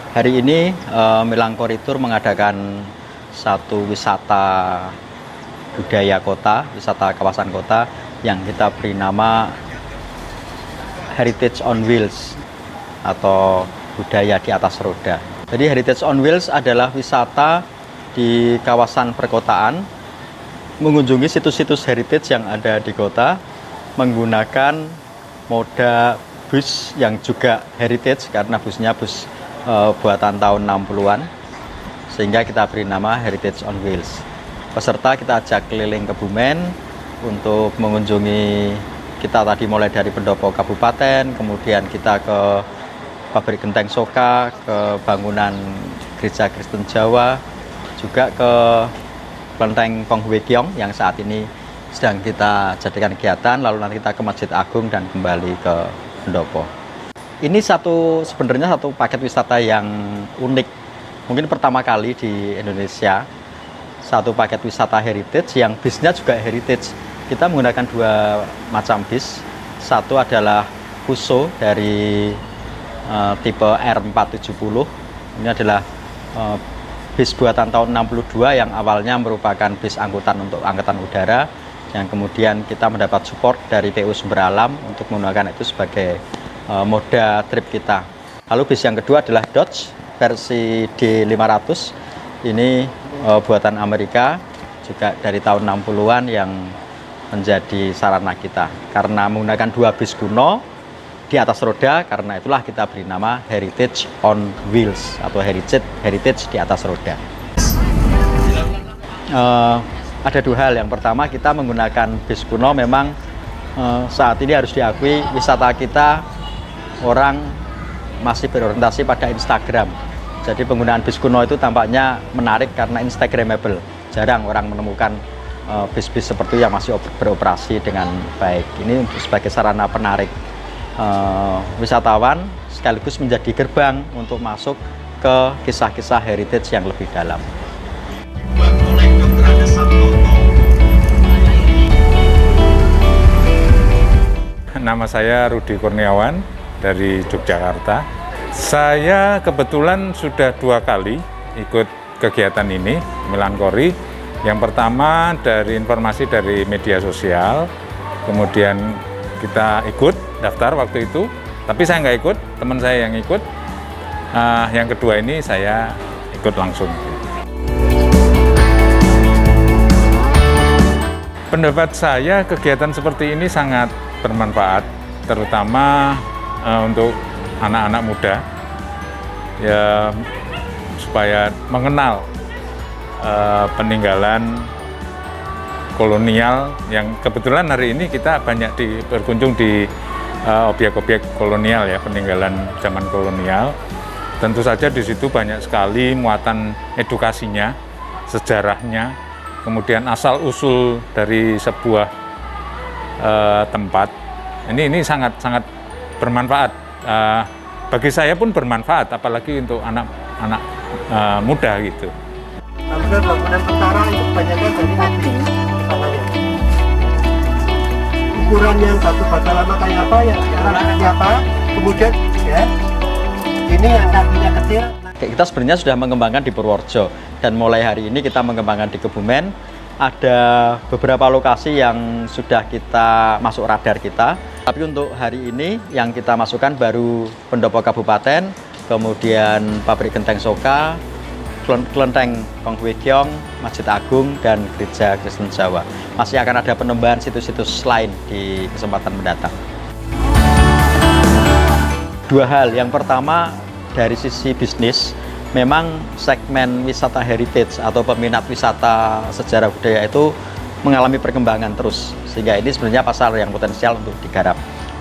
Hari ini Milangkoritur mengadakan satu wisata budaya kota, wisata kawasan kota yang kita beri nama Heritage on Wheels atau budaya di atas roda. Jadi Heritage on Wheels adalah wisata di kawasan perkotaan, mengunjungi situs-situs heritage yang ada di kota menggunakan moda bus yang juga heritage karena busnya bus buatan tahun 60-an, sehingga kita beri nama Heritage on Wheels. Peserta kita ajak keliling Kebumen untuk mengunjungi, kita tadi mulai dari pendopo kabupaten, kemudian kita ke pabrik genteng Soka, ke bangunan gereja Kristen Jawa, juga ke kelenteng Kong Hwe Kiong yang saat ini sedang kita jadikan kegiatan, lalu nanti kita ke Masjid Agung dan kembali ke pendopo. Ini sebenarnya satu paket wisata yang unik, mungkin pertama kali di Indonesia, satu paket wisata heritage yang bisnya juga heritage. Kita menggunakan dua macam bis, satu adalah Fuso dari tipe R470, ini adalah bis buatan tahun 62 yang awalnya merupakan bis angkutan untuk angkatan udara, yang kemudian kita mendapat support dari PU Sumber Alam untuk menggunakan itu sebagai moda trip kita. Lalu bis yang kedua adalah Dodge versi D500. Ini buatan Amerika, juga dari tahun 60-an yang menjadi sarana kita. Karena menggunakan dua bis kuno di atas roda, karena itulah kita beri nama Heritage on Wheels atau heritage di atas roda. Ada dua hal. Yang pertama, kita menggunakan bis kuno memang saat ini harus diakui wisata kita orang masih berorientasi pada Instagram. Jadi penggunaan bis kuno itu tampaknya menarik karena Instagramable. Jarang orang menemukan bis-bis seperti yang masih beroperasi dengan baik. Ini sebagai sarana penarik wisatawan, sekaligus menjadi gerbang untuk masuk ke kisah-kisah heritage yang lebih dalam. Nama saya Rudi Kurniawan dari Yogyakarta. Saya kebetulan sudah 2 kali ikut kegiatan ini, Milangkori. Yang pertama dari informasi dari media sosial, kemudian kita ikut daftar waktu itu, tapi saya nggak ikut, teman saya yang ikut. Yang kedua ini saya ikut langsung. Pendapat saya kegiatan seperti ini sangat bermanfaat, terutama untuk anak-anak muda, ya, supaya mengenal peninggalan kolonial yang kebetulan hari ini kita banyak berkunjung di objek-objek kolonial, ya, peninggalan zaman kolonial. Tentu saja di situ banyak sekali muatan edukasinya, sejarahnya, kemudian asal-usul dari sebuah tempat. Ini sangat bermanfaat. Bagi saya pun bermanfaat, apalagi untuk anak-anak muda gitu. Bangunan tentara itu kebanyakan dari asli kepalanya. Ukuran yang batu bata lama kayak apa, yang sekarang kayak apa, kemudian ya, ini yang kakinya kecil. Kita sebenarnya sudah mengembangkan di Purworejo, dan mulai hari ini kita mengembangkan di Kebumen. Ada beberapa lokasi yang sudah kita masuk radar kita, tapi untuk hari ini yang kita masukkan baru pendopo kabupaten, kemudian pabrik genteng Soka, kelenteng Kong Hwe Kiong, Masjid Agung, dan gereja Kristen Jawa. Masih akan ada penambahan situs-situs lain di kesempatan mendatang. Dua hal. Yang pertama, dari sisi bisnis, memang segmen wisata heritage atau peminat wisata sejarah budaya itu mengalami perkembangan terus, sehingga ini sebenarnya pasar yang potensial untuk digarap.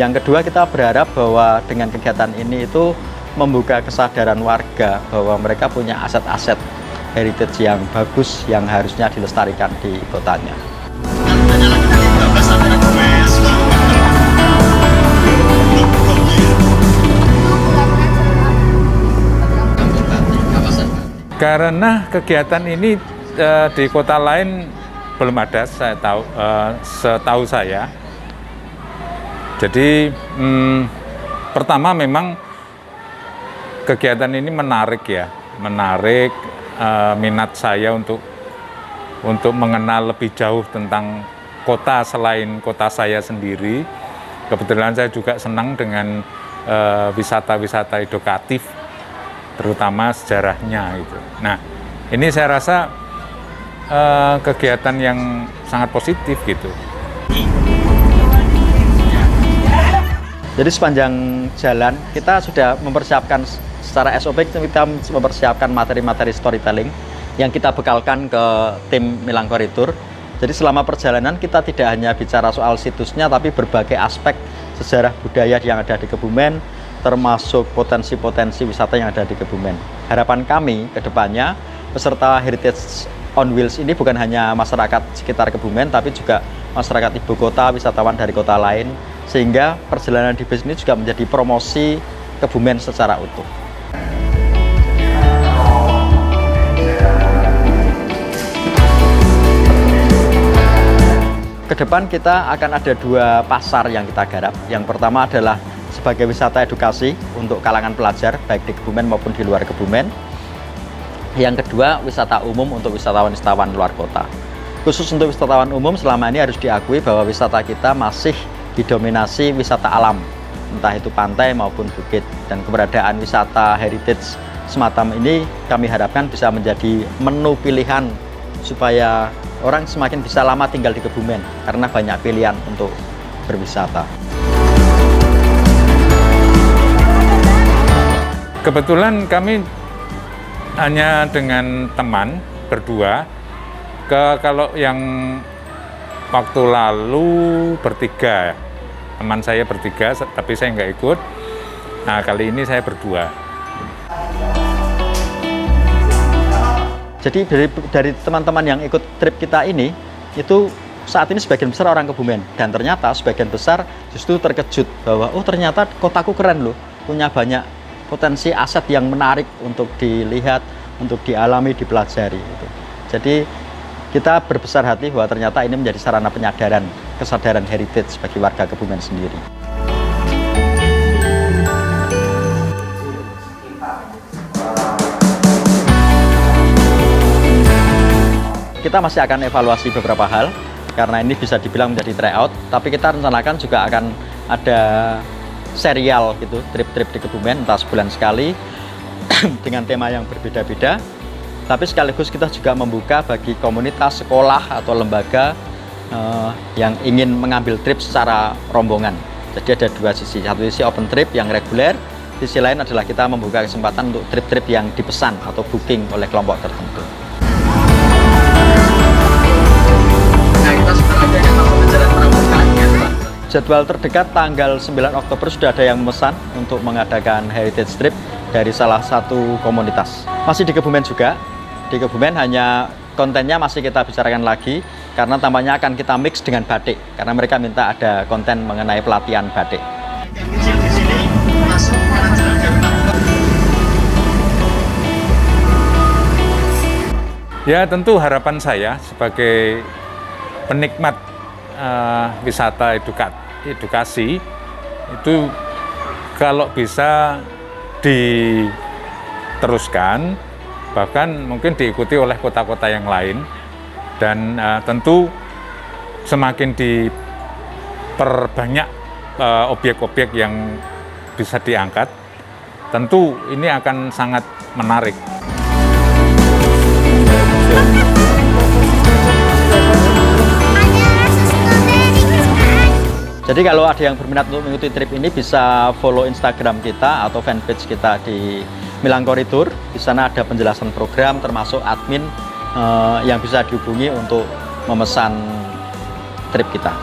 Yang kedua, kita berharap bahwa dengan kegiatan ini itu membuka kesadaran warga bahwa mereka punya aset-aset heritage yang bagus yang harusnya dilestarikan di kotanya. Karena kegiatan ini di kota lain belum ada, setahu saya. Jadi pertama memang kegiatan ini menarik ya, menarik minat saya untuk mengenal lebih jauh tentang kota selain kota saya sendiri. Kebetulan saya juga senang dengan wisata-wisata edukatif, terutama sejarahnya gitu. Nah, ini saya rasa kegiatan yang sangat positif gitu. Jadi sepanjang jalan kita sudah mempersiapkan secara SOP, kita mempersiapkan materi-materi storytelling yang kita bekalkan ke tim Milang Corridor. Jadi selama perjalanan kita tidak hanya bicara soal situsnya, tapi berbagai aspek sejarah budaya yang ada di Kebumen, termasuk potensi-potensi wisata yang ada di Kebumen. Harapan kami ke depannya, peserta Heritage on Wheels ini bukan hanya masyarakat sekitar Kebumen, tapi juga masyarakat ibu kota, wisatawan dari kota lain, sehingga perjalanan di bis ini juga menjadi promosi Kebumen secara utuh. Kedepan kita akan ada 2 pasar yang kita garap. Yang pertama adalah sebagai wisata edukasi untuk kalangan pelajar, baik di Kebumen maupun di luar Kebumen. Yang kedua, wisata umum untuk wisatawan-wisatawan luar kota. Khusus untuk wisatawan umum, selama ini harus diakui bahwa wisata kita masih didominasi wisata alam, entah itu pantai maupun bukit. Dan keberadaan wisata heritage semacam ini kami harapkan bisa menjadi menu pilihan supaya orang semakin bisa lama tinggal di Kebumen karena banyak pilihan untuk berwisata. Kebetulan kami hanya dengan teman berdua. Kalau yang waktu lalu bertiga, teman saya bertiga, tapi saya nggak ikut. Nah, kali ini saya berdua. Jadi dari teman-teman yang ikut trip kita ini, itu saat ini sebagian besar orang Kebumen. Dan ternyata sebagian besar justru terkejut bahwa, oh ternyata kotaku keren loh, punya banyak potensi aset yang menarik untuk dilihat, untuk dialami, dipelajari. Gitu. Jadi kita berbesar hati bahwa ternyata ini menjadi sarana penyadaran, kesadaran heritage bagi warga Kebumen sendiri. Kita masih akan evaluasi beberapa hal, karena ini bisa dibilang menjadi tryout, tapi kita rencanakan juga akan ada serial gitu, trip-trip di Kebumen, entah sebulan sekali, dengan tema yang berbeda-beda. Tapi sekaligus kita juga membuka bagi komunitas, sekolah, atau lembaga yang ingin mengambil trip secara rombongan. Jadi ada 2 sisi, satu sisi open trip yang reguler, sisi lain adalah kita membuka kesempatan untuk trip-trip yang dipesan atau booking oleh kelompok tertentu. Jadwal terdekat tanggal 9 Oktober sudah ada yang memesan untuk mengadakan heritage trip dari salah satu komunitas. Masih di Kebumen juga. Di Kebumen hanya kontennya masih kita bicarakan lagi karena tampaknya akan kita mix dengan batik karena mereka minta ada konten mengenai pelatihan batik. Ya, tentu harapan saya sebagai penikmat wisata edukasi itu kalau bisa diteruskan, bahkan mungkin diikuti oleh kota-kota yang lain, dan tentu semakin diperbanyak objek-objek yang bisa diangkat, tentu ini akan sangat menarik. Jadi kalau ada yang berminat untuk mengikuti trip ini bisa follow Instagram kita atau fanpage kita di Milang Corridor. Di sana ada penjelasan program termasuk admin yang bisa dihubungi untuk memesan trip kita.